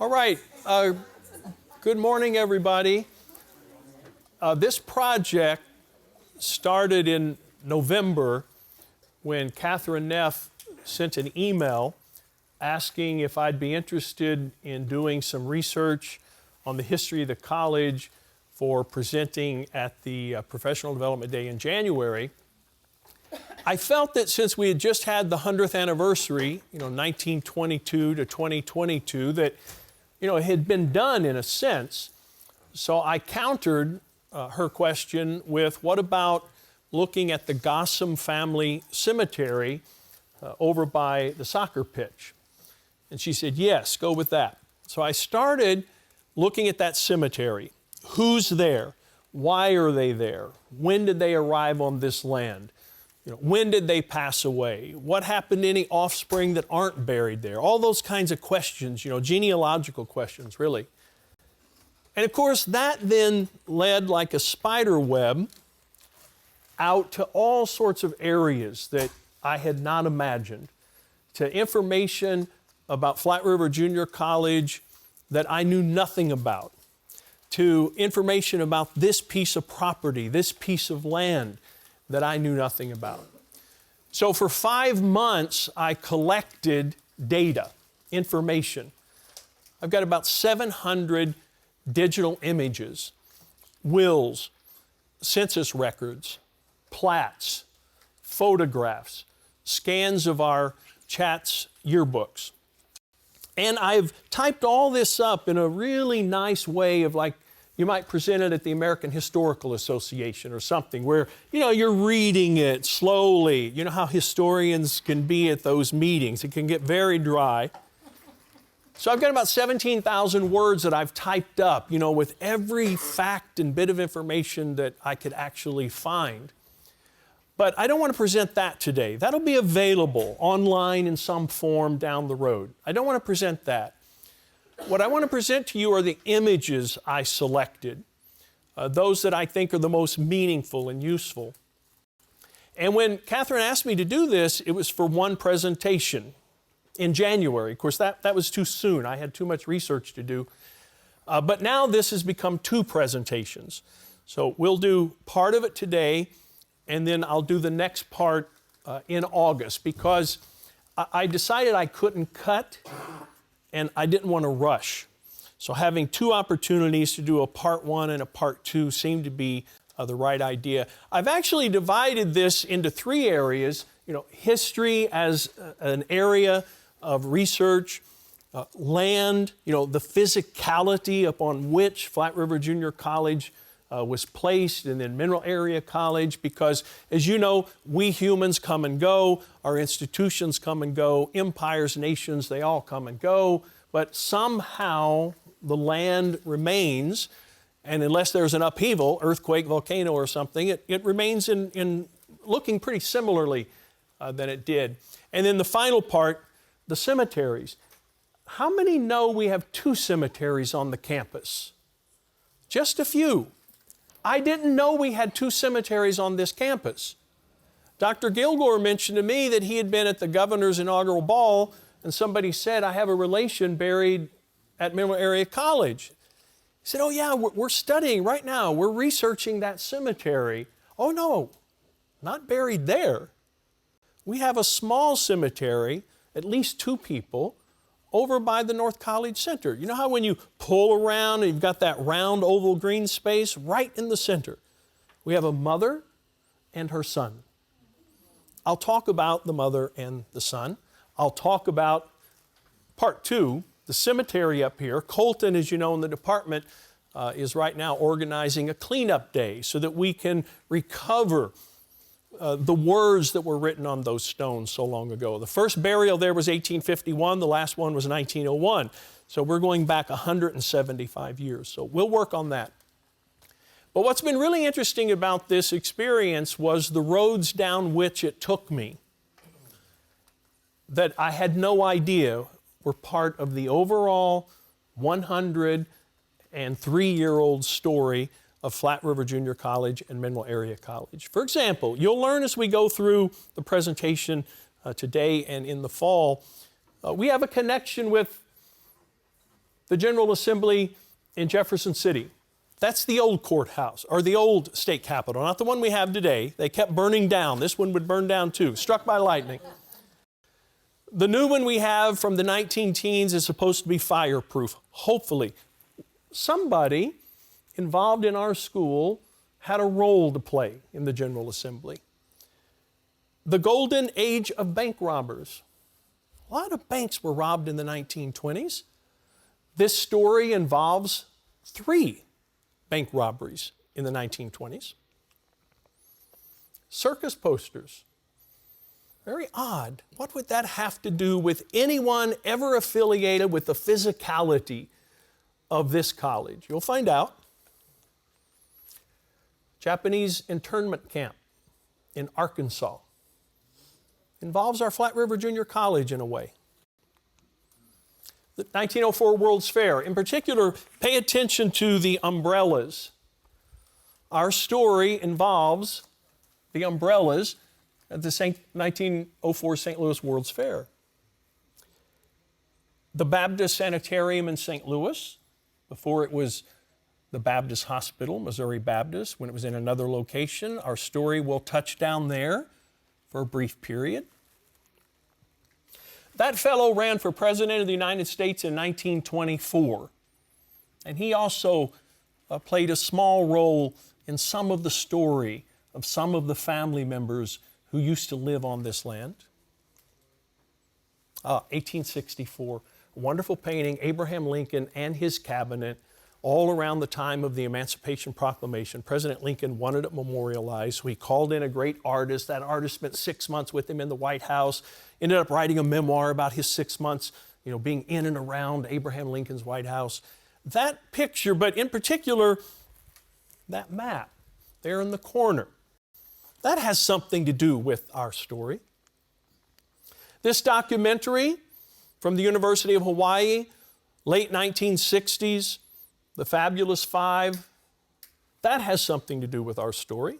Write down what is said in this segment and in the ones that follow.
All right. Good morning, everybody. This project started in November when Catherine Neff sent an email asking if I'd be interested in doing some research on the history of the college for presenting at the Professional Development Day in January. I felt that since we had just had the 100th anniversary, 1922 to 2022, that, it had been done in a sense. So I countered her question with, what about looking at the Gossam family cemetery over by the soccer pitch? And she said, yes, go with that. So I started looking at that cemetery. Who's there? Why are they there? When did they arrive on this land? When did they pass away? What happened to any offspring that aren't buried there? All those kinds of questions, genealogical questions, really. And of course, that then led like a spider web out to all sorts of areas that I had not imagined, to information about Flat River Junior College that I knew nothing about, to information about this piece of property, this piece of land that I knew nothing about. So for 5 months, I collected data, information. I've got about 700 digital images, wills, census records, plats, photographs, scans of our chats yearbooks. And I've typed all this up in a really nice way of like, you might present it at the American Historical Association or something where, you're reading it slowly. You know how historians can be at those meetings. It can get very dry. So I've got about 17,000 words that I've typed up, with every fact and bit of information that I could actually find. But I don't want to present that today. That'll be available online in some form down the road. I don't want to present that. What I want to present to you are the images I selected, those that I think are the most meaningful and useful. And when Catherine asked me to do this, it was for one presentation in January. Of course, that was too soon. I had too much research to do. But now this has become 2 presentations. So we'll do part of it today, and then I'll do the next part in August, because I decided I couldn't cut and I didn't want to rush. So having 2 opportunities to do a part 1 and a part 2 seemed to be the right idea. I've actually divided this into 3 areas, history as an area of research, land, the physicality upon which Flat River Junior College was placed, and then Mineral Area College, because as you know, we humans come and go, our institutions come and go, empires, nations, they all come and go, but somehow the land remains, and unless there's an upheaval, earthquake, volcano or something, it remains in looking pretty similarly than it did. And then the final part, the cemeteries. How many know we have 2 cemeteries on the campus? Just a few. I didn't know we had 2 cemeteries on this campus. Dr. Gilgore mentioned to me that he had been at the governor's inaugural ball, and somebody said, I have a relation buried at Mineral Area College. He said, oh yeah, we're studying right now. We're researching that cemetery. Oh no, not buried there. We have a small cemetery, at least 2 people, over by the North College Center. You know how when you pull around and you've got that round oval green space right in the center? We have a mother and her son. I'll talk about the mother and the son. I'll talk about part 2, the cemetery up here. Colton, as you know, in the department is right now organizing a cleanup day so that we can recover the words that were written on those stones so long ago. The first burial there was 1851, the last one was 1901. So we're going back 175 years. So we'll work on that. But what's been really interesting about this experience was the roads down which it took me that I had no idea were part of the overall 103-year-old story of Flat River Junior College and Mineral Area College. For example, you'll learn as we go through the presentation today and in the fall, we have a connection with The General Assembly in Jefferson City. That's the old courthouse, or the old state capitol, not the one we have today. They kept burning down. This one would burn down too, struck by lightning. The new one we have from the 19-teens is supposed to be fireproof, hopefully. Somebody involved in our school had a role to play in the General Assembly. The golden age of bank robbers. A lot of banks were robbed in the 1920s. This story involves 3 bank robberies in the 1920s. Circus posters. Very odd. What would that have to do with anyone ever affiliated with the physicality of this college? You'll find out. Japanese internment camp in Arkansas. Involves our Flat River Junior College in a way. The 1904 World's Fair. In particular, pay attention to the umbrellas. Our story involves the umbrellas at the 1904 St. Louis World's Fair. The Baptist Sanitarium in St. Louis, before it was the Baptist Hospital, Missouri Baptist, when it was in another location. Our story will touch down there for a brief period. That fellow ran for President of the United States in 1924. And he also played a small role in some of the story of some of the family members who used to live on this land. 1864, a wonderful painting, Abraham Lincoln and his cabinet, all around the time of the Emancipation Proclamation. President Lincoln wanted it memorialized, so he called in a great artist. That artist spent 6 months with him in the White House, ended up writing a memoir about his 6 months, being in and around Abraham Lincoln's White House. That picture, but in particular, that map there in the corner, that has something to do with our story. This documentary from the University of Hawaii, late 1960s, The Fabulous Five, that has something to do with our story.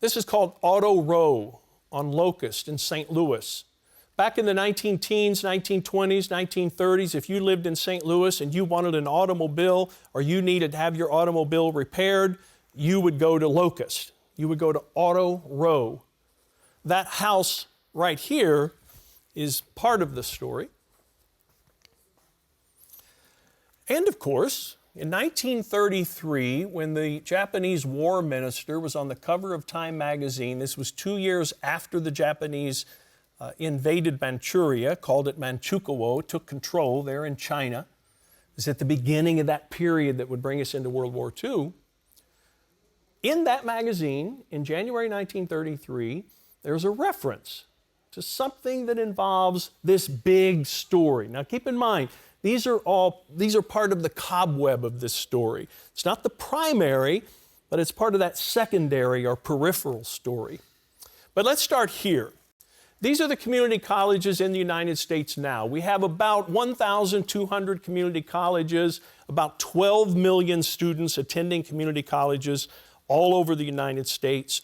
This is called Auto Row on Locust in St. Louis. Back in the 19-teens, 1920s, 1930s, if you lived in St. Louis and you wanted an automobile or you needed to have your automobile repaired, you would go to Locust. You would go to Auto Row. That house right here is part of the story. And of course, in 1933, when the Japanese war minister was on the cover of Time magazine, this was 2 years after the Japanese invaded Manchuria, called it Manchukuo, took control there in China. It was at the beginning of that period that would bring us into World War II. In that magazine, in January 1933, there's a reference to something that involves this big story. Now keep in mind, these are part of the cobweb of this story. It's not the primary, but it's part of that secondary or peripheral story. But let's start here. These are the community colleges in the United States now. We have about 1,200 community colleges, about 12 million students attending community colleges all over the United States.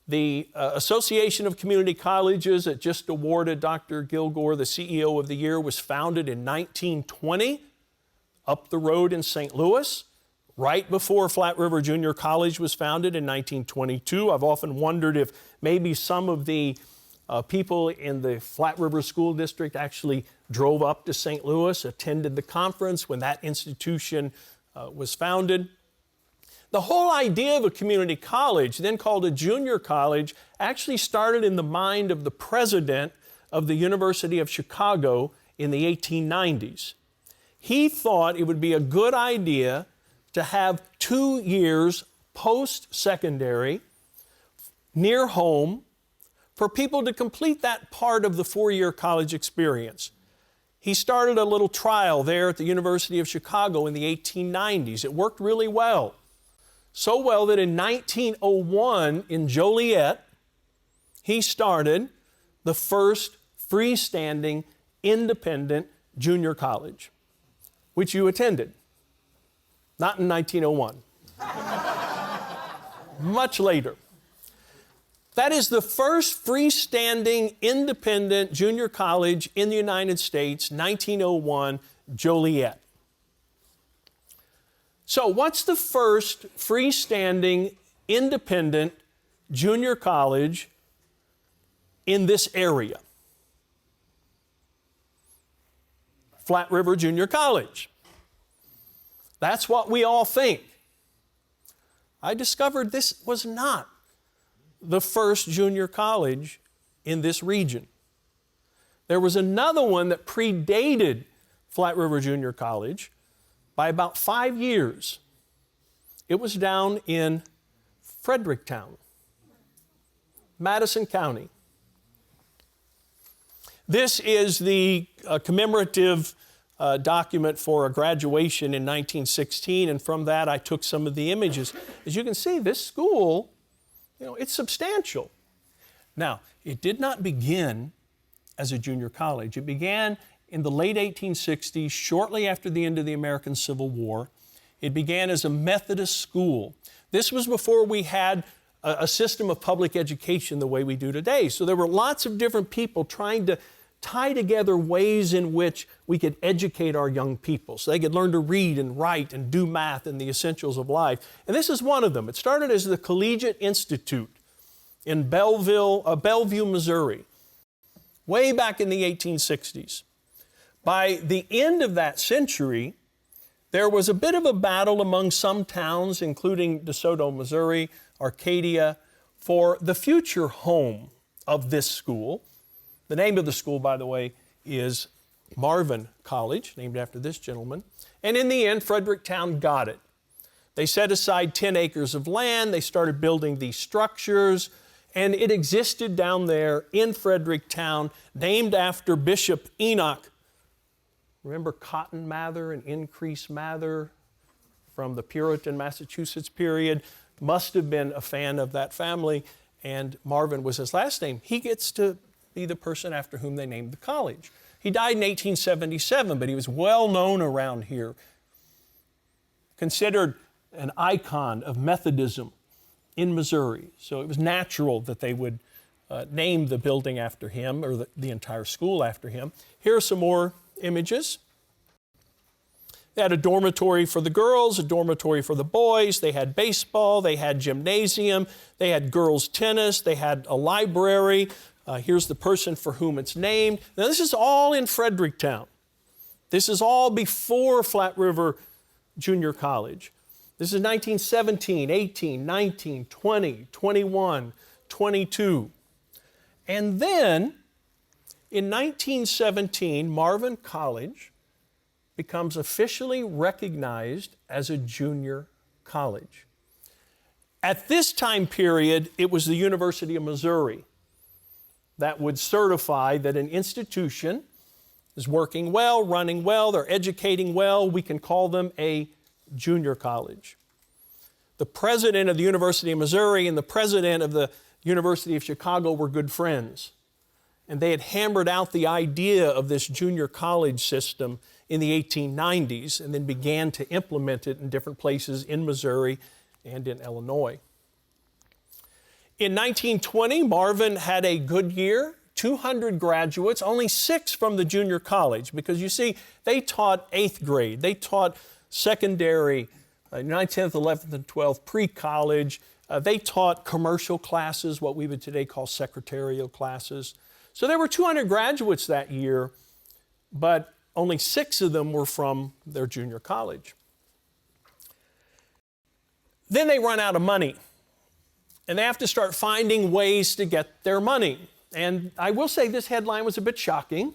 The Association of Community Colleges that just awarded Dr. Gilgore the CEO of the Year was founded in 1920 up the road in St. Louis, right before Flat River Junior College was founded in 1922. I've often wondered if maybe some of the people in the Flat River School District actually drove up to St. Louis, attended the conference when that institution was founded. The whole idea of a community college, then called a junior college, actually started in the mind of the president of the University of Chicago in the 1890s. He thought it would be a good idea to have 2 years post-secondary near home for people to complete that part of the 4-year college experience. He started a little trial there at the University of Chicago in the 1890s. It worked really well. So well that in 1901 in Joliet, he started the first freestanding independent junior college, which you attended. Not in 1901. Much later. That is the first freestanding independent junior college in the United States, 1901, Joliet. So what's the first freestanding, independent junior college in this area? Flat River Junior College. That's what we all think. I discovered this was not the first junior college in this region. There was another one that predated Flat River Junior College by about 5 years. It was down in Fredericktown, Madison County. This is the commemorative document for a graduation in 1916, and from that I took some of the images. As you can see, this school, it's substantial. Now, it did not begin as a junior college. It began in the late 1860s, shortly after the end of the American Civil War. It began as a Methodist school. This was before we had a system of public education the way we do today. So there were lots of different people trying to tie together ways in which we could educate our young people so they could learn to read and write and do math and the essentials of life. And this is one of them. It started as the Collegiate Institute in Bellevue, Missouri, way back in the 1860s. By the end of that century, there was a bit of a battle among some towns, including DeSoto, Missouri, Arcadia, for the future home of this school. The name of the school, by the way, is Marvin College, named after this gentleman. And in the end, Fredericktown got it. They set aside 10 acres of land. They started building these structures. And it existed down there in Fredericktown, named after Bishop Enoch. Remember Cotton Mather and Increase Mather from the Puritan, Massachusetts period? Must have been a fan of that family, and Marvin was his last name. He gets to be the person after whom they named the college. He died in 1877, but he was well known around here. Considered an icon of Methodism in Missouri. So it was natural that they would name the building after him, or the entire school after him. Here are some more images. They had a dormitory for the girls, a dormitory for the boys. They had baseball, they had gymnasium, they had girls' tennis, they had a library. Here's the person for whom it's named. Now, this is all in Fredericktown. This is all before Flat River Junior College. This is 1917, 18, 19, 20, 21, 22. And then, in 1917, Marvin College becomes officially recognized as a junior college. At this time period, it was the University of Missouri that would certify that an institution is working well, running well, they're educating well. We can call them a junior college. The president of the University of Missouri and the president of the University of Chicago were good friends. And they had hammered out the idea of this junior college system in the 1890s and then began to implement it in different places in Missouri and in Illinois. In 1920, Marvin had a good year, 200 graduates, only 6 from the junior college, because you see, they taught 8th grade, they taught secondary, 9th, 10th, 11th, and 12th, pre-college. They taught commercial classes, what we would today call secretarial classes. So there were 200 graduates that year, but only 6 of them were from their junior college. Then they run out of money, and they have to start finding ways to get their money. And I will say this headline was a bit shocking.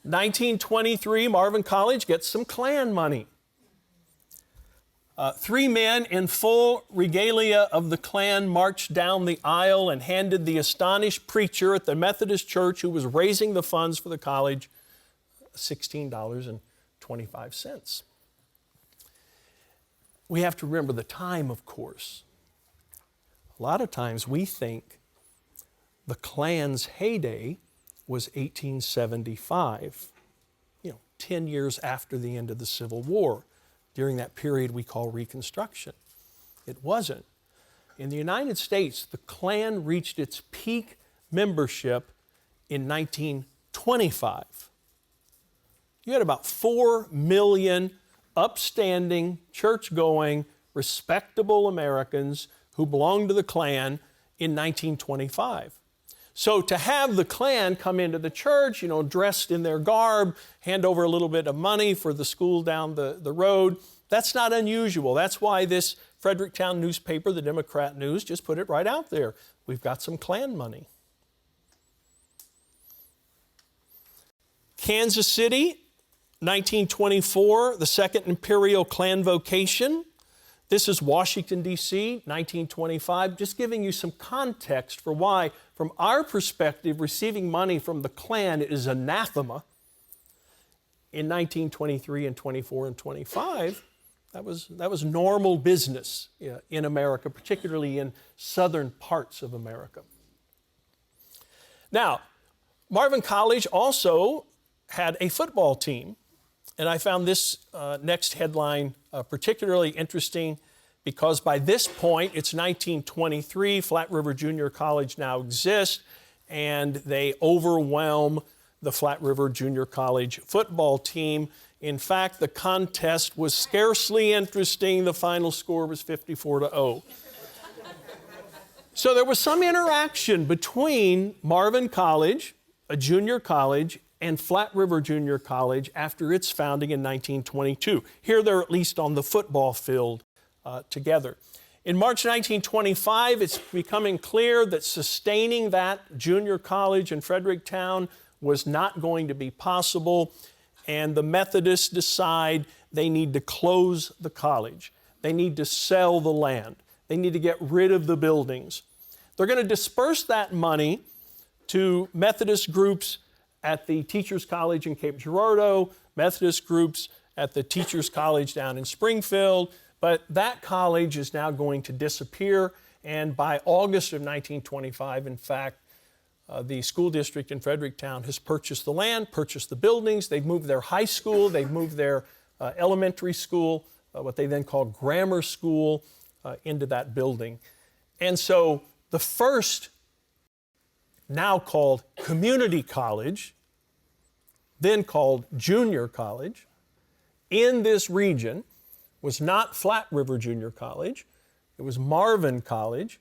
1923, Marvin College gets some Klan money. 3 men in full regalia of the Klan marched down the aisle and handed the astonished preacher at the Methodist Church, who was raising the funds for the college, $16.25. We have to remember the time, of course. A lot of times we think the Klan's heyday was 1875, 10 years after the end of the Civil War, during that period we call Reconstruction. It wasn't. In the United States, the Klan reached its peak membership in 1925. You had about 4 million upstanding, church-going, respectable Americans who belonged to the Klan in 1925. So to have the Klan come into the church, dressed in their garb, hand over a little bit of money for the school down the road, that's not unusual. That's why this Fredericktown newspaper, the Democrat News, just put it right out there. We've got some Klan money. Kansas City, 1924, the Second Imperial Klan Vocation. This is Washington, D.C., 1925, just giving you some context for why, from our perspective, receiving money from the Klan is anathema. In 1923 and 24 and 25, that was normal business in America, particularly in southern parts of America. Now, Marvin College also had a football team. And I found this next headline particularly interesting because by this point, it's 1923, Flat River Junior College now exists, and they overwhelm the Flat River Junior College football team. In fact, the contest was scarcely interesting. The final score was 54-0. So there was some interaction between Marvin College, a junior college, and Flat River Junior College after its founding in 1922. Here they're at least on the football field together. In March 1925, it's becoming clear that sustaining that junior college in Fredericktown was not going to be possible, and the Methodists decide they need to close the college. They need to sell the land. They need to get rid of the buildings. They're going to disperse that money to Methodist groups at the Teachers College in Cape Girardeau, Methodist groups at the Teachers College down in Springfield, but that college is now going to disappear, and by August of 1925, in fact, the school district in Fredericktown has purchased the land, purchased the buildings, they've moved their high school, they've moved their elementary school, what they then called grammar school, into that building. And so the first, now called community college, then called junior college, in this region was not Flat River Junior College. It was Marvin College,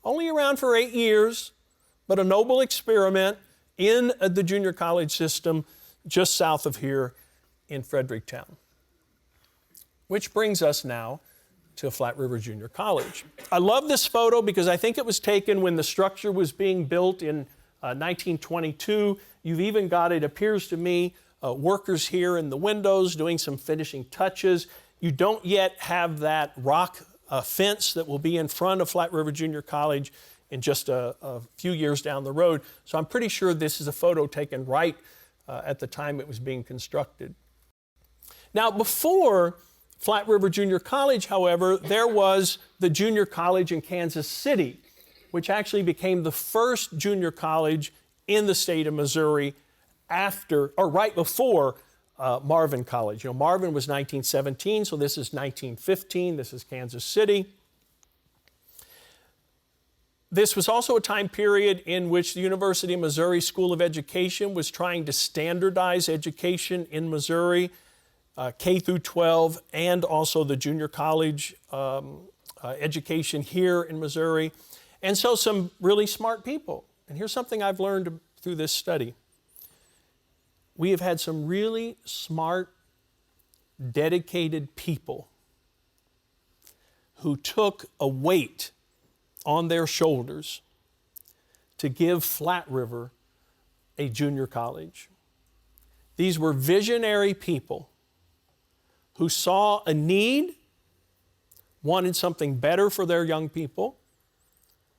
only around for 8 years, but a noble experiment in the junior college system just south of here in Fredericktown. Which brings us now to Flat River Junior College. I love this photo because I think it was taken when the structure was being built in 1922. You've even got, it appears to me, workers here in the windows doing some finishing touches. You don't yet have that rock fence that will be in front of Flat River Junior College in just a few years down the road. So I'm pretty sure this is a photo taken right at the time it was being constructed. Now, before Flat River Junior College, however, there was the junior college in Kansas City, which actually became the first junior college in the state of Missouri after, or right before Marvin College. Marvin was 1917, so this is 1915. This is Kansas City. This was also a time period in which the University of Missouri School of Education was trying to standardize education in Missouri, K through 12, and also the junior college education here in Missouri. And so some really smart people. And here's something I've learned through this study. We have had some really smart, dedicated people who took a weight on their shoulders to give Flat River a junior college. These were visionary people who saw a need, wanted something better for their young people,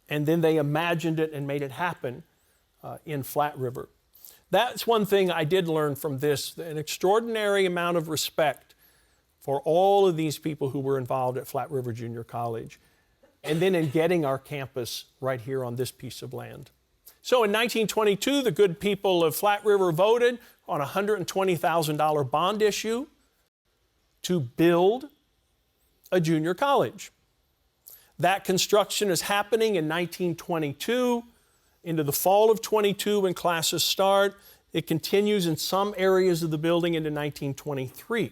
and then they imagined it and made it happen in Flat River. That's one thing I did learn from this, an extraordinary amount of respect for all of these people who were involved at Flat River Junior College, and then in getting our campus right here on this piece of land. So in 1922, the good people of Flat River voted on a $120,000 bond issue to build a junior college. That construction is happening in 1922. Into the fall of 22 when classes start, It continues in some areas of the building into 1923.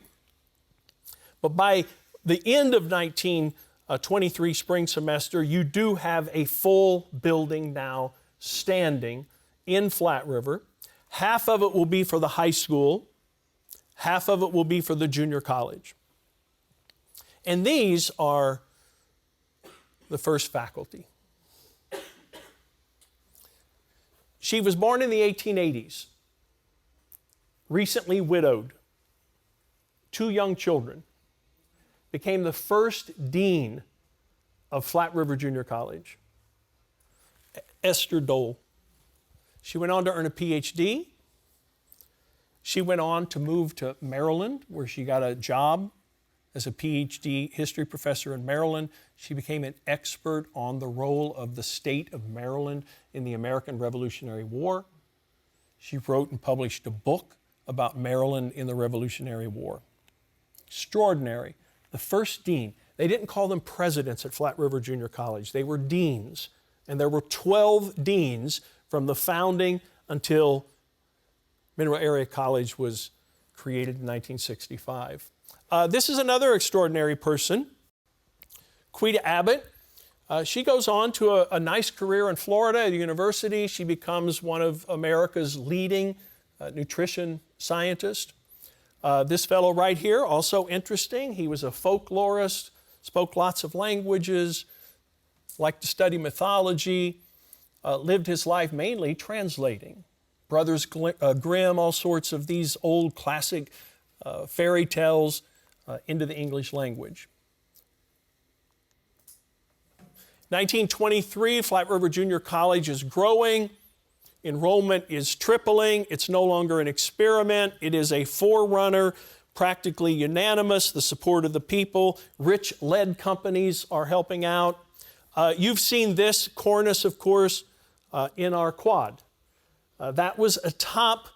But by the end of 1923 spring semester, you do have a full building now standing in Flat River. Half of it will be for the high school, half of it will be for the junior college. And these are the first faculty. She was born in the 1880s, recently widowed, 2 young children, became the first dean of Flat River Junior College, Esther Dole. She went on to earn a PhD. She went on to move to Maryland, where she got a job as a PhD history professor in Maryland. She became an expert on the role of the state of Maryland in the American Revolutionary War. She wrote and published a book about Maryland in the Revolutionary War. Extraordinary. The first dean. They didn't call them presidents at Flat River Junior College. They were deans. And there were 12 deans from the founding until Mineral Area College was created in 1965. This is another extraordinary person, Quita Abbott. She goes on to a nice career in Florida at a university. She becomes one of America's leading nutrition scientists. This fellow right here, also interesting. He was a folklorist, spoke lots of languages, liked to study mythology, lived his life mainly translating. Brothers Grimm, all sorts of these old classic fairy tales into the English language. 1923, Flat River Junior College is growing. Enrollment is tripling. It's no longer an experiment. It is a forerunner, practically unanimous, the support of the people. Rich lead companies are helping out. You've seen this cornice, of course, in our quad. That was atop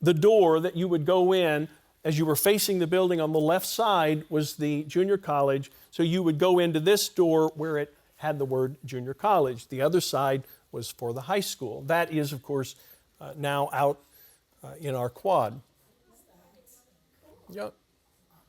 the door that you would go in. As you were facing the building, on the left side was the junior college. So you would go into this door where it had the word junior college. The other side was for the high school. That is, of course, now out in our quad. Yeah.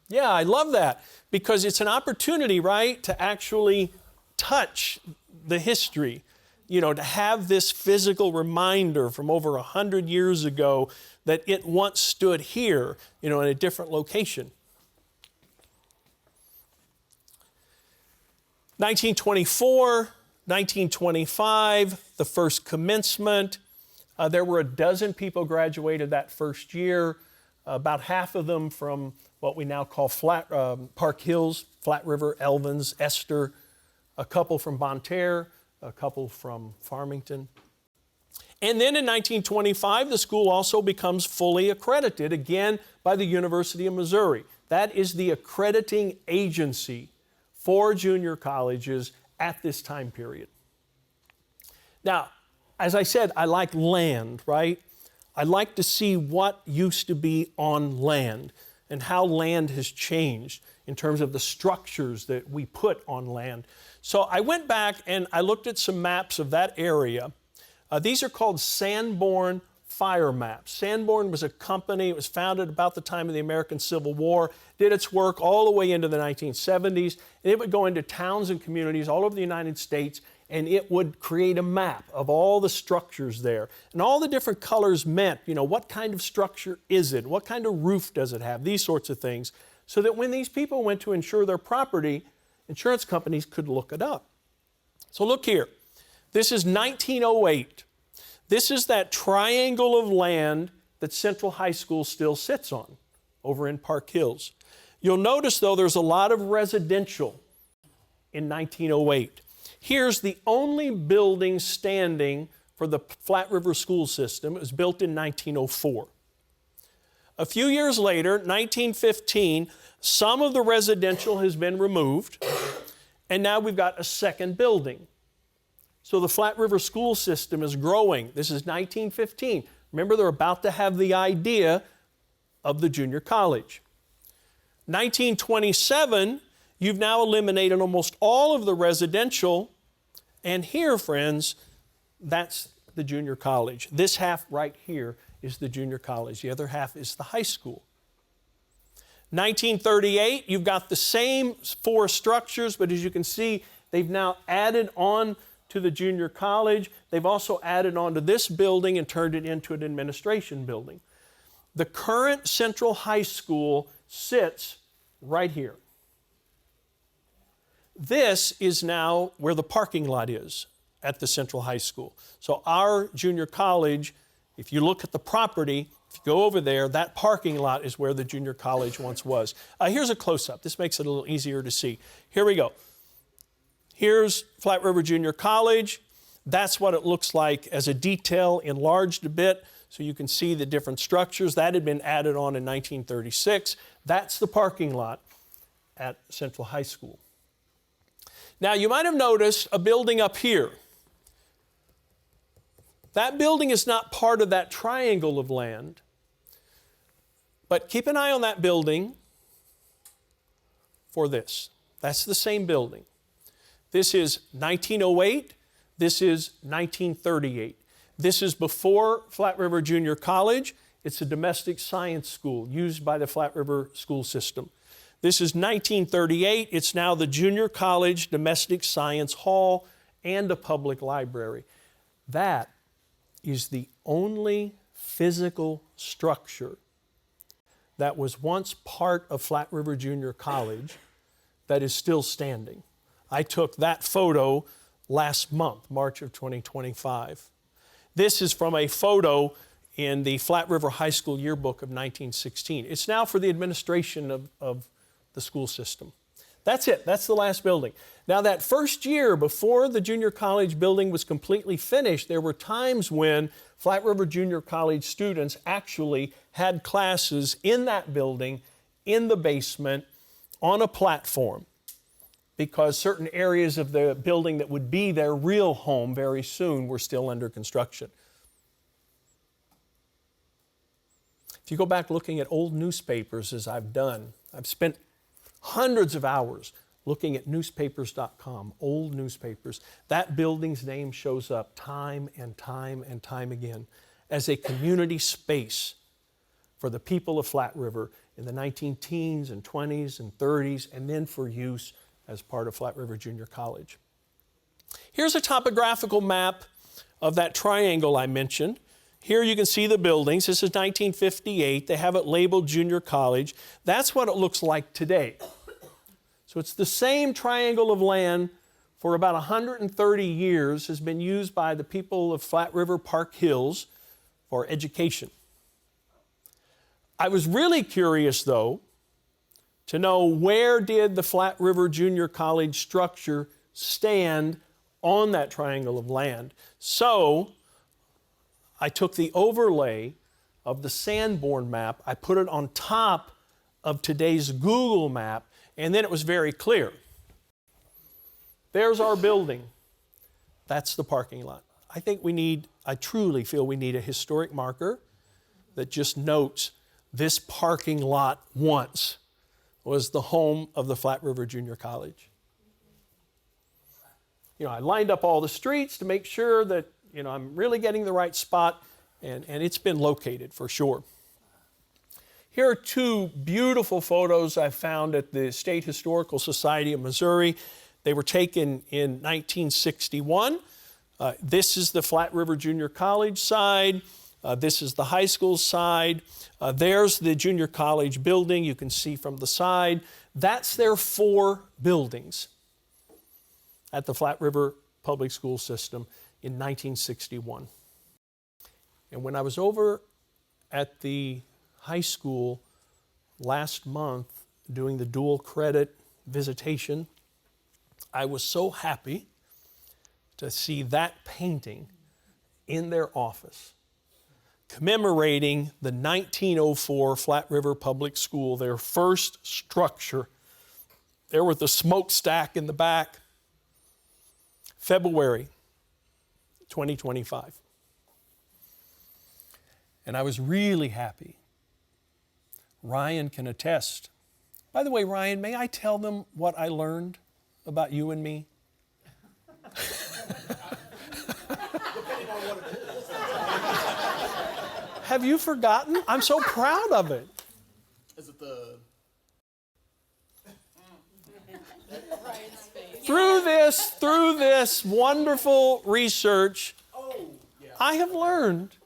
Yeah, I love that because it's an opportunity, right, to actually touch the history. You know, to have this physical reminder from over 100 years ago that it once stood here, you know, in a different location. 1924, 1925, the first commencement. There were a dozen people graduated that first year, about half of them from what we now call Park Hills, Flat River, Elvins, Esther, a couple from Bonne Terre, a couple from Farmington. And then in 1925, the school also becomes fully accredited, again, by the University of Missouri. That is the accrediting agency for junior colleges at this time period. Now, as I said, I like land, right? I like to see what used to be on land and how land has changed in terms of the structures that we put on land. So I went back and I looked at some maps of that area. These are called Sanborn Fire Maps. Sanborn was a company. It was founded about the time of the American Civil War, did its work all the way into the 1970s, and it would go into towns and communities all over the United States, and it would create a map of all the structures there. And all the different colors meant, you know, what kind of structure is it? What kind of roof does it have? These sorts of things. So that when these people went to insure their property, insurance companies could look it up. So look here. This is 1908. This is that triangle of land that Central High School still sits on over in Park Hills. You'll notice, though, there's a lot of residential in 1908. Here's the only building standing for the Flat River school system. It was built in 1904. A few years later, 1915, some of the residential has been removed, and now we've got a second building. So the Flat River school system is growing. This is 1915. Remember, they're about to have the idea of the junior college. 1927, you've now eliminated almost all of the residential, and here, friends, that's the junior college. This half right here is the junior college. The other half is the high school. 1938, you've got the same four structures, but as you can see, they've now added on to the junior college. They've also added on to this building and turned it into an administration building. The current Central High School sits right here. This is now where the parking lot is at the Central High School. So our junior college, if you look at the property, if you go over there, that parking lot is where the junior college once was. Here's a close-up. This makes it a little easier to see. Here we go. Here's Flat River Junior College. That's what it looks like as a detail, enlarged a bit, so you can see the different structures. That had been added on in 1936. That's the parking lot at Central High School. Now, you might have noticed a building up here. That building is not part of that triangle of land, but keep an eye on that building for this. That's the same building. This is 1908. This is 1938. This is before Flat River Junior College. It's a domestic science school used by the Flat River school system. This is 1938. It's now the Junior College Domestic Science Hall and a public library. That is the only physical structure that was once part of Flat River Junior College that is still standing. I took that photo last month, March of 2025. This is from a photo in the Flat River High School yearbook of 1916. It's now for the administration of the school system. That's it. That's the last building. Now, that first year before the junior college building was completely finished, there were times when Flat River Junior College students actually had classes in that building, in the basement, on a platform, because certain areas of the building that would be their real home very soon were still under construction. If you go back looking at old newspapers, as I've done, I've spent hundreds of hours looking at newspapers.com, old newspapers. That building's name shows up time and time and time again as a community space for the people of Flat River in the 19-teens and 20s and 30s, and then for use as part of Flat River Junior College. Here's a topographical map of that triangle I mentioned. Here you can see the buildings. This is 1958. They have it labeled Junior College. That's what it looks like today. So it's the same triangle of land for about 130 years, has been used by the people of Flat River Park Hills for education. I was really curious, though, to know where did the Flat River Junior College structure stand on that triangle of land. So I took the overlay of the Sanborn map, I put it on top of today's Google map, and then it was very clear. There's our building. That's the parking lot. I truly feel we need a historic marker that just notes this parking lot once was the home of the Flat River Junior College. I lined up all the streets to make sure that I'm really getting the right spot, and it's been located for sure. Here are two beautiful photos I found at the State Historical Society of Missouri. They were taken in 1961. This is the Flat River Junior College side. This is the high school side. There's the junior college building you can see from the side. That's their four buildings at the Flat River Public School System in 1961. And when I was over at the high school last month doing the dual credit visitation, I was so happy to see that painting in their office commemorating the 1904 Flat River Public School, their first structure. There with the smokestack in the back. February 2025. And I was really happy. Ryan can attest. By the way, Ryan, may I tell them what I learned about you and me? Depending on what it is. Have you forgotten? I'm so proud of it. Is it the... Through this wonderful research, I have learned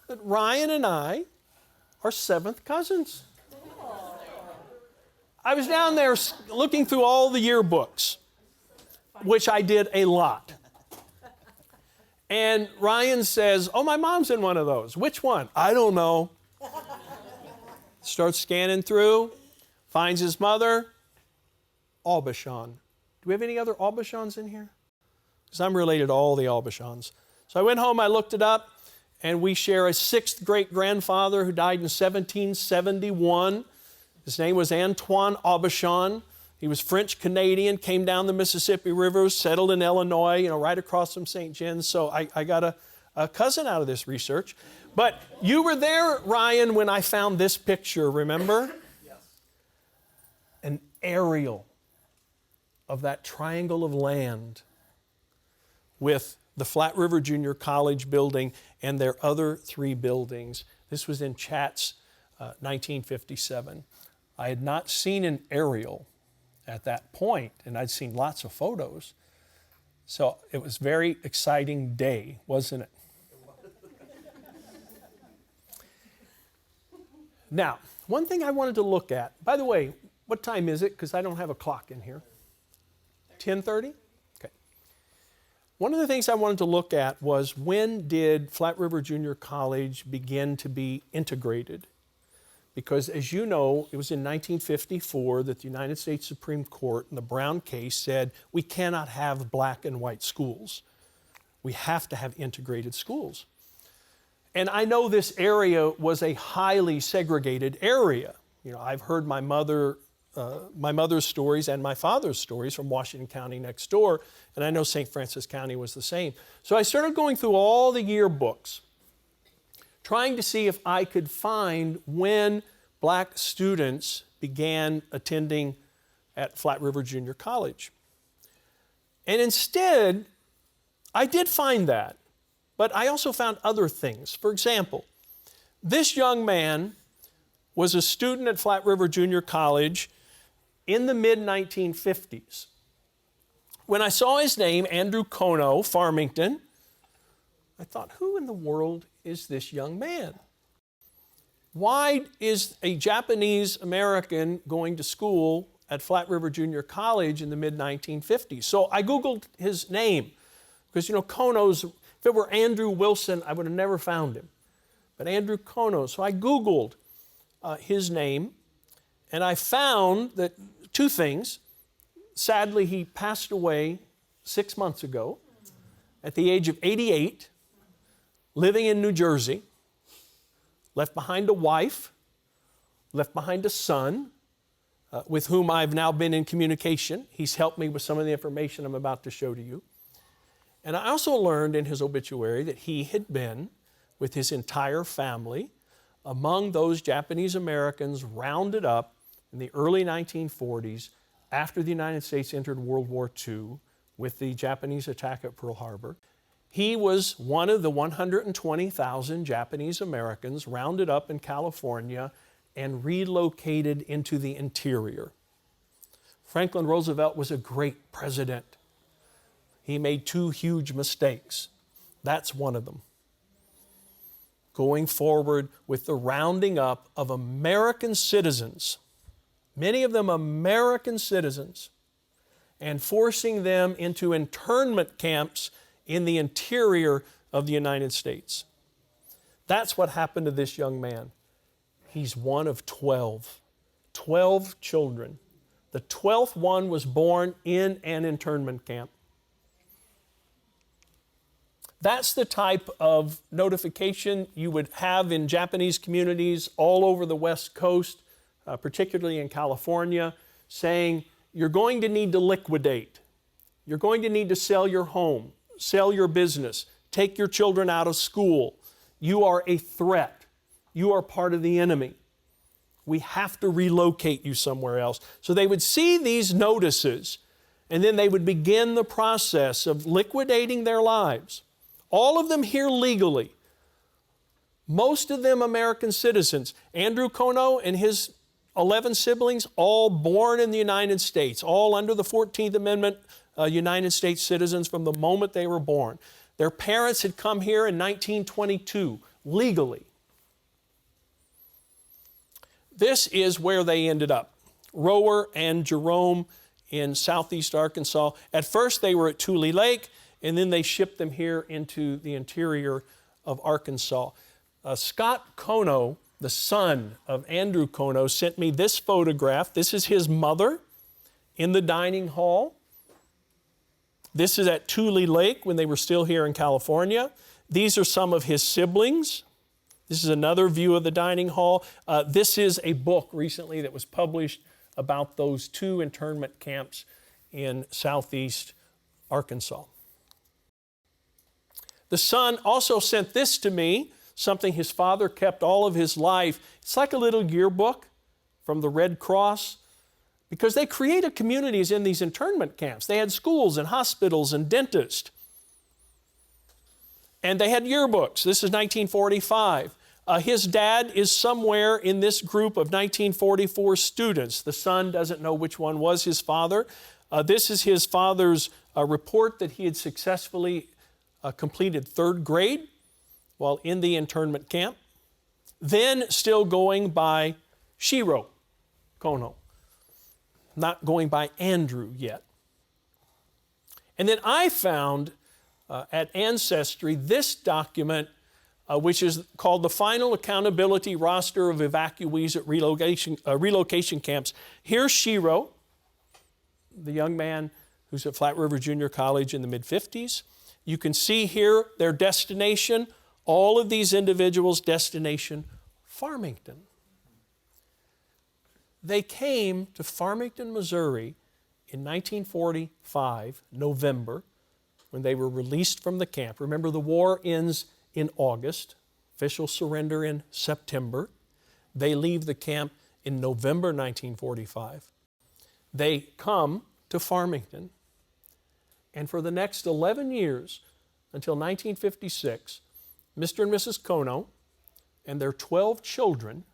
that Ryan and I are seventh cousins. I was down there looking through all the yearbooks, which I did a lot. And Ryan says, oh, my mom's in one of those. Which one? I don't know. Starts scanning through, finds his mother, Aubuchon. Do we have any other Aubuchons in here? Because I'm related to all the Aubuchons. So I went home, I looked it up, and we share a sixth great-grandfather who died in 1771. His name was Antoine Aubuchon. He was French-Canadian, came down the Mississippi River, settled in Illinois, right across from St. John's. So I got a cousin out of this research. But you were there, Ryan, when I found this picture, remember? Yes. An aerial of that triangle of land with the Flat River Junior College building and their other three buildings. This was in Chatz, 1957. I had not seen an aerial at that point, and I'd seen lots of photos. So it was a very exciting day, wasn't it? Now, one thing I wanted to look at, by the way, what time is it? Because I don't have a clock in here. 10:30? Okay. One of the things I wanted to look at was, when did Flat River Junior College begin to be integrated? Because as you know, it was in 1954 that the United States Supreme Court in the Brown case said, we cannot have black and white schools. We have to have integrated schools. And I know this area was a highly segregated area. I've heard my mother's stories and my father's stories from Washington County next door, and I know St. Francis County was the same. So I started going through all the yearbooks, trying to see if I could find when black students began attending at Flat River Junior College. And instead, I did find that, but I also found other things. For example, this young man was a student at Flat River Junior College in the mid-1950s. When I saw his name, Andrew Kono, Farmington, I thought, who in the world is this young man? Why is a Japanese American going to school at Flat River Junior College in the mid-1950s? So I Googled his name, because Kono's, if it were Andrew Wilson, I would have never found him. But Andrew Kono, so I Googled his name, and I found that two things. Sadly, he passed away 6 months ago at the age of 88, living in New Jersey, left behind a wife, left behind a son, with whom I've now been in communication. He's helped me with some of the information I'm about to show to you. And I also learned in his obituary that he had been, with his entire family, among those Japanese Americans rounded up in the early 1940s after the United States entered World War II with the Japanese attack at Pearl Harbor. He was one of the 120,000 Japanese Americans rounded up in California and relocated into the interior. Franklin Roosevelt was a great president. He made two huge mistakes. That's one of them. Going forward with the rounding up of American citizens, many of them American citizens, and forcing them into internment camps in the interior of the United States. That's what happened to this young man. He's one of 12 children. The 12th one was born in an internment camp. That's the type of notification you would have in Japanese communities all over the West Coast, particularly in California, saying, you're going to need to liquidate. You're going to need to sell your home, sell your business, take your children out of school. You are a threat. You are part of the enemy. We have to relocate you somewhere else. So they would see these notices, and then they would begin the process of liquidating their lives. All of them here legally, Most of them American citizens. Andrew Kono and his 11 siblings, all born in the United States, all under the 14th Amendment United States citizens from the moment they were born. Their parents had come here in 1922, legally. This is where they ended up. Rower and Jerome in southeast Arkansas. At first they were at Tule Lake, and then they shipped them here into the interior of Arkansas. Scott Kono, the son of Andrew Kono, sent me this photograph. This is his mother in the dining hall. This is at Tule Lake when they were still here in California. These are some of his siblings. This is another view of the dining hall. This is a book recently that was published about those two internment camps in southeast Arkansas. The son also sent this to me, something his father kept all of his life. It's like a little yearbook from the Red Cross, because they created communities in these internment camps. They had schools and hospitals and dentists. And they had yearbooks. This is 1945. His dad is somewhere in this group of 1944 students. The son doesn't know which one was his father. This is his father's report that he had successfully completed third grade while in the internment camp. Then still going by Shiro Kono, not going by Andrew yet. And then I found at Ancestry this document, which is called the Final Accountability Roster of Evacuees at Relocation Camps. Here's Shiro, the young man who's at Flat River Junior College in the mid-50s. You can see here their destination, all of these individuals' destination, Farmington. They came to Farmington, Missouri in 1945, November, when they were released from the camp. Remember, the war ends in August, official surrender in September. They leave the camp in November 1945. They come to Farmington, and for the next 11 years, until 1956, Mr. and Mrs. Kono and their 12 children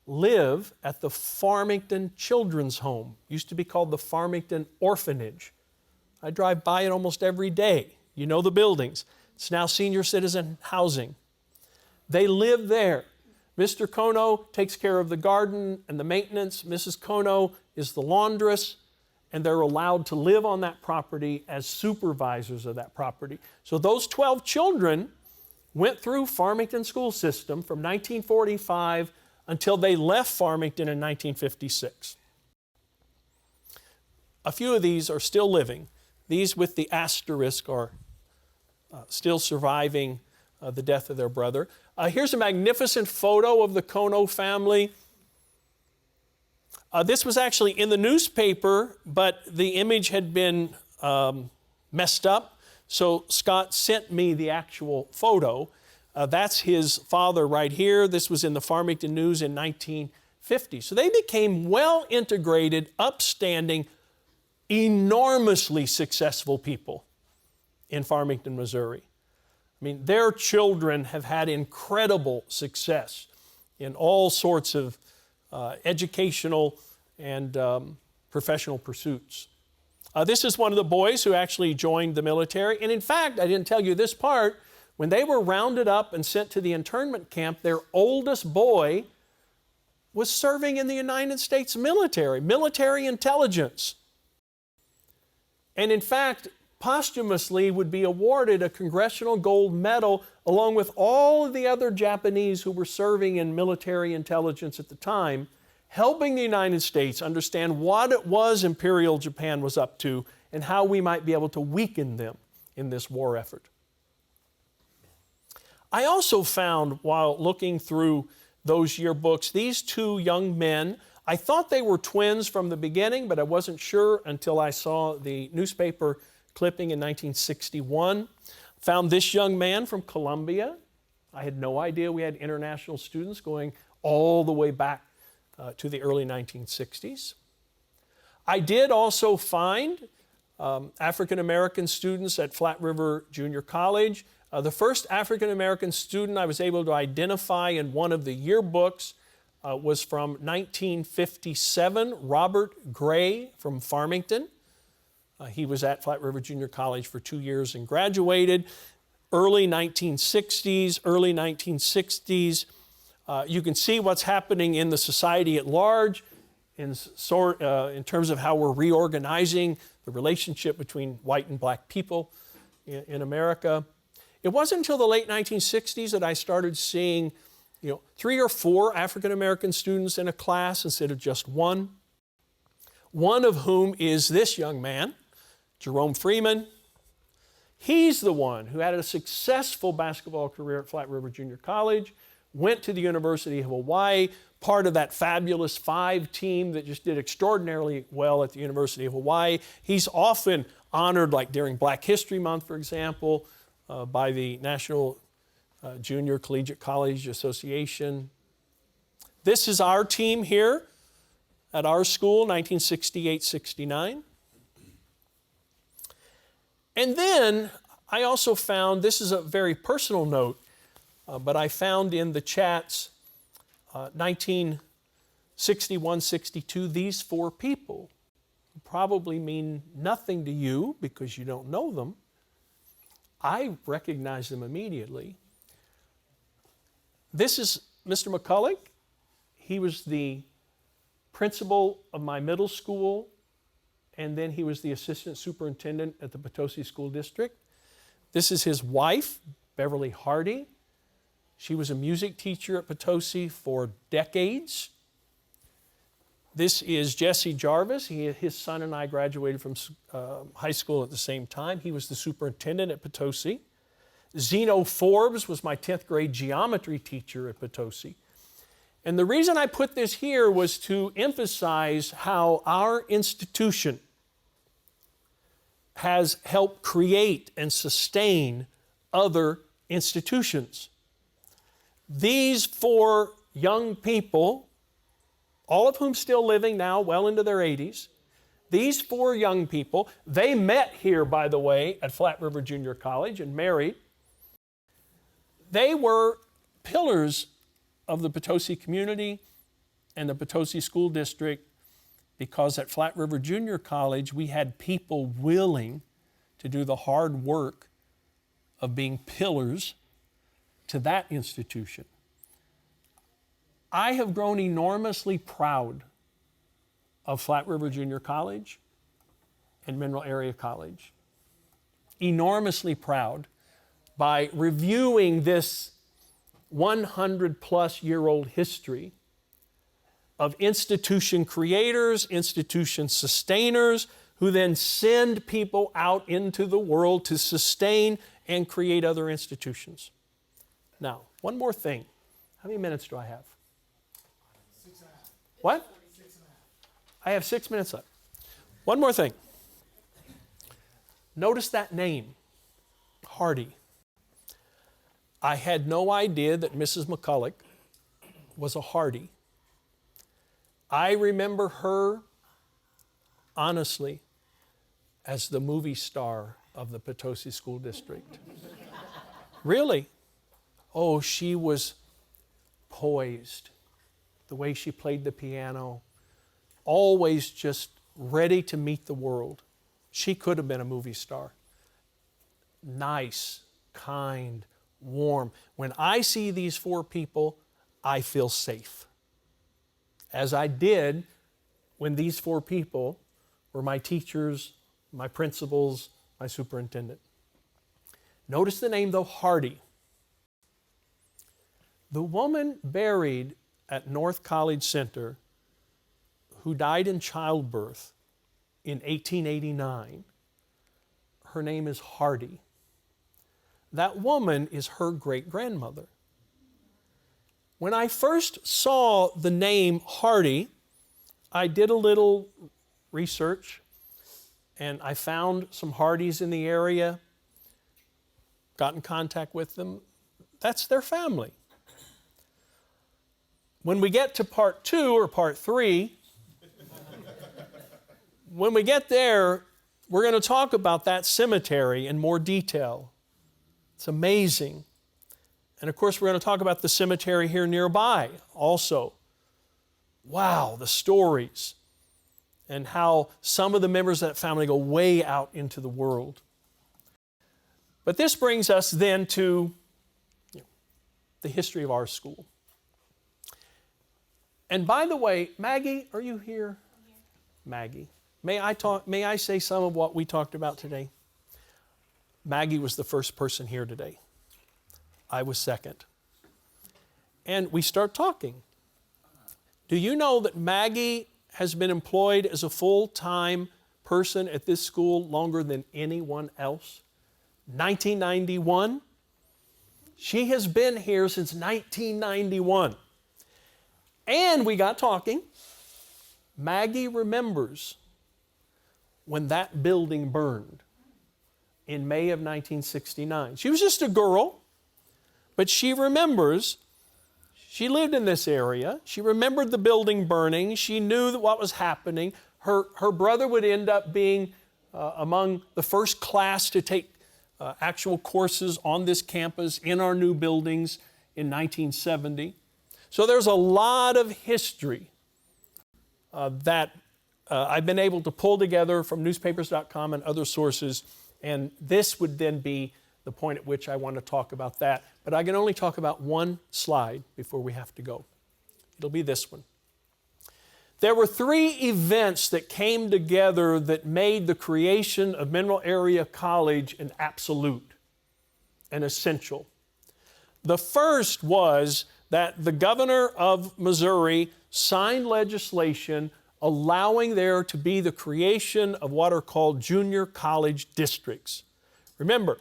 live at the Farmington Children's Home. Used to be called the Farmington Orphanage. I drive by it almost every day. You know the buildings. It's now senior citizen housing. They live there. Mr. Kono takes care of the garden and the maintenance. Mrs. Kono is the laundress, and they're allowed to live on that property as supervisors of that property. So those 12 children went through Farmington school system from 1945 until they left Farmington in 1956. A few of these are still living. These with the asterisk are still surviving the death of their brother. Here's a magnificent photo of the Kono family. This was actually in the newspaper, but the image had been messed up. So Scott sent me the actual photo. That's his father right here. This was in the Farmington News in 1950. So they became well-integrated, upstanding, enormously successful people in Farmington, Missouri. I mean, their children have had incredible success in all sorts of educational and professional pursuits. This is one of the boys who actually joined the military. And in fact, I didn't tell you this part, when they were rounded up and sent to the internment camp, their oldest boy was serving in the United States military intelligence. And in fact, posthumously would be awarded a Congressional Gold Medal along with all of the other Japanese who were serving in military intelligence at the time, helping the United States understand what it was Imperial Japan was up to and how we might be able to weaken them in this war effort. I also found, while looking through those yearbooks, these two young men. I thought they were twins from the beginning, but I wasn't sure until I saw the newspaper clipping in 1961. Found this young man from Columbia. I had no idea we had international students going all the way back to the early 1960s. I did also find African American students at Flat River Junior College. The first African American student I was able to identify in one of the yearbooks was from 1957, Robert Gray from Farmington. He was at Flat River Junior College for 2 years and graduated. Early 1960s. You can see what's happening in the society at large in terms of how we're reorganizing the relationship between white and black people in America. It wasn't until the late 1960s that I started seeing 3 or 4 African American students in a class instead of just one. One of whom is this young man, Jerome Freeman. He's the one who had a successful basketball career at Flat River Junior College, went to the University of Hawaii, part of that fabulous 5 team that just did extraordinarily well at the University of Hawaii. He's often honored, like during Black History Month, for example, by the National Junior Collegiate College Association. This is our team here at our school, 1968-69. And then I also found, this is a very personal note, but I found in the chats 1961-62, these 4 people who probably mean nothing to you because you don't know them. I recognize them immediately. This is Mr. McCulloch. He was the principal of my middle school, and then he was the assistant superintendent at the Potosi School District. This is his wife, Beverly Hardy. She was a music teacher at Potosi for decades. This is Jesse Jarvis. His son and I graduated from high school at the same time. He was the superintendent at Potosi. Zeno Forbes was my 10th grade geometry teacher at Potosi. And the reason I put this here was to emphasize how our institution has helped create and sustain other institutions. These 4 young people, all of whom still living now, well into their 80s, these 4 young people, they met here, by the way, at Flat River Junior College and married. They were pillars of the Potosi community and the Potosi School District, because at Flat River Junior College, we had people willing to do the hard work of being pillars to that institution. I have grown enormously proud of Flat River Junior College and Mineral Area College. Enormously proud by reviewing this 100-plus-year-old history of institution creators, institution sustainers, who then send people out into the world to sustain and create other institutions. Now, one more thing. How many minutes do I have? 6.5. What? 6.5. I have 6 minutes left. One more thing. Notice that name, Hardy. I had no idea that Mrs. McCulloch was a Hardy. I remember her, honestly, as the movie star of the Potosi School District. Really. Oh, she was poised. The way she played the piano, always just ready to meet the world. She could have been a movie star. Nice, kind, warm. When I see these 4 people, I feel safe. As I did when these 4 people were my teachers, my principals, my superintendent. Notice the name, though, Hardy. The woman buried at North College Center who died in childbirth in 1889, her name is Hardy. That woman is her great-grandmother. When I first saw the name Hardy, I did a little research and I found some Hardys in the area, got in contact with them. That's their family. When we get to part 2 or part 3, when we get there, we're going to talk about that cemetery in more detail. It's amazing. And of course, we're going to talk about the cemetery here nearby also. Wow, the stories and how some of the members of that family go way out into the world. But this brings us then to the history of our school. And by the way, Maggie, are you here? Maggie, may I say some of what we talked about today? Maggie was the first person here today. I was second. And we start talking. Do you know that Maggie has been employed as a full-time person at this school longer than anyone else? 1991. She has been here since 1991. And we got talking. Maggie remembers when that building burned in May of 1969. She was just a girl, but she remembers. She lived in this area. She remembered the building burning. She knew that what was happening. Her brother would end up being among the first class to take actual courses on this campus in our new buildings in 1970. So there's a lot of history that I've been able to pull together from newspapers.com and other sources, and this would then be the point at which I want to talk about that. But I can only talk about one slide before we have to go. It'll be this one. There were three events that came together that made the creation of Mineral Area College an absolute, an essential. The first was that the governor of Missouri signed legislation allowing there to be the creation of what are called junior college districts. Remember,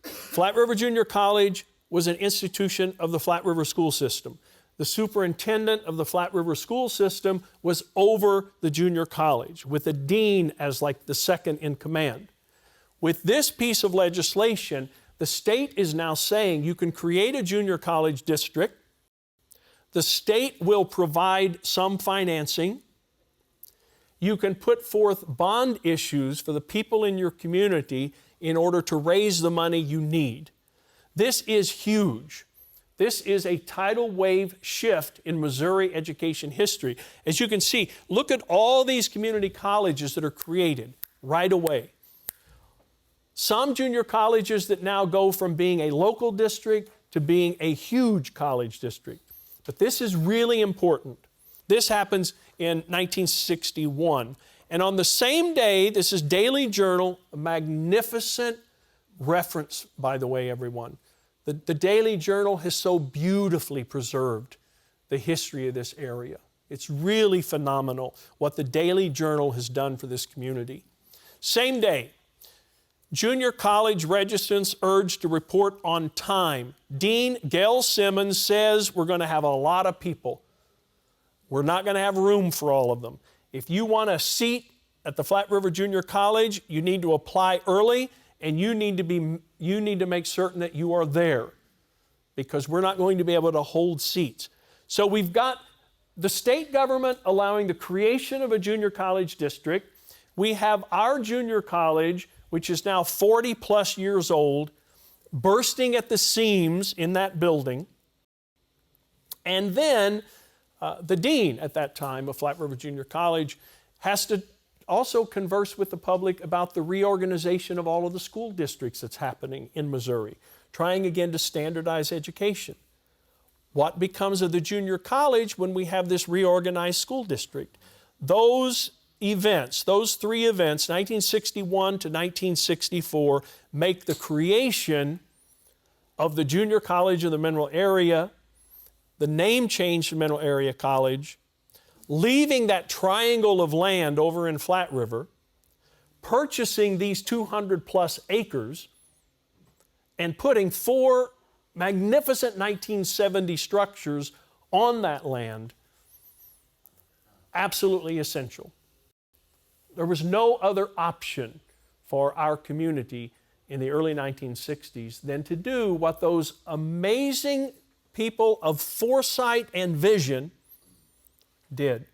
Flat River Junior College was an institution of the Flat River school system. The superintendent of the Flat River school system was over the junior college, with the dean as like the second in command. With this piece of legislation, the state is now saying you can create a junior college district. The state will provide some financing. You can put forth bond issues for the people in your community in order to raise the money you need. This is huge. This is a tidal wave shift in Missouri education history. As you can see, look at all these community colleges that are created right away. Some junior colleges that now go from being a local district to being a huge college district. But this is really important. This happens in 1961. And on the same day, this is Daily Journal, a magnificent reference, by the way, everyone. The Daily Journal has so beautifully preserved the history of this area. It's really phenomenal what the Daily Journal has done for this community. Same day, junior college registrants urged to report on time. Dean Gail Simmons says we're going to have a lot of people. We're not going to have room for all of them. If you want a seat at the Flat River Junior College, you need to apply early, and you need to make certain that you are there, because we're not going to be able to hold seats. So we've got the state government allowing the creation of a junior college district. We have our junior college, which is now 40 plus years old, bursting at the seams in that building. And then the dean at that time of Flat River Junior College has to also converse with the public about the reorganization of all of the school districts that's happening in Missouri, trying again to standardize education. What becomes of the junior college when we have this reorganized school district? Those events, those three events, 1961 to 1964, make the creation of the junior college in the Mineral Area, the name change to Mineral Area College, leaving that triangle of land over in Flat River, purchasing these 200 plus acres, and putting 4 magnificent 1970 structures on that land. Absolutely essential. There was no other option for our community in the early 1960s than to do what those amazing people of foresight and vision did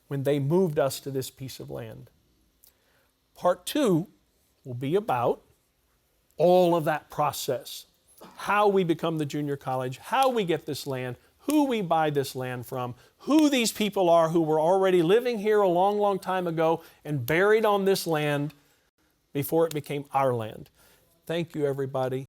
when they moved us to this piece of land. Part 2 will be about all of that process. How we become the junior college, how we get this land, who we buy this land from, who these people are who were already living here a long, long time ago and buried on this land before it became our land. Thank you, everybody.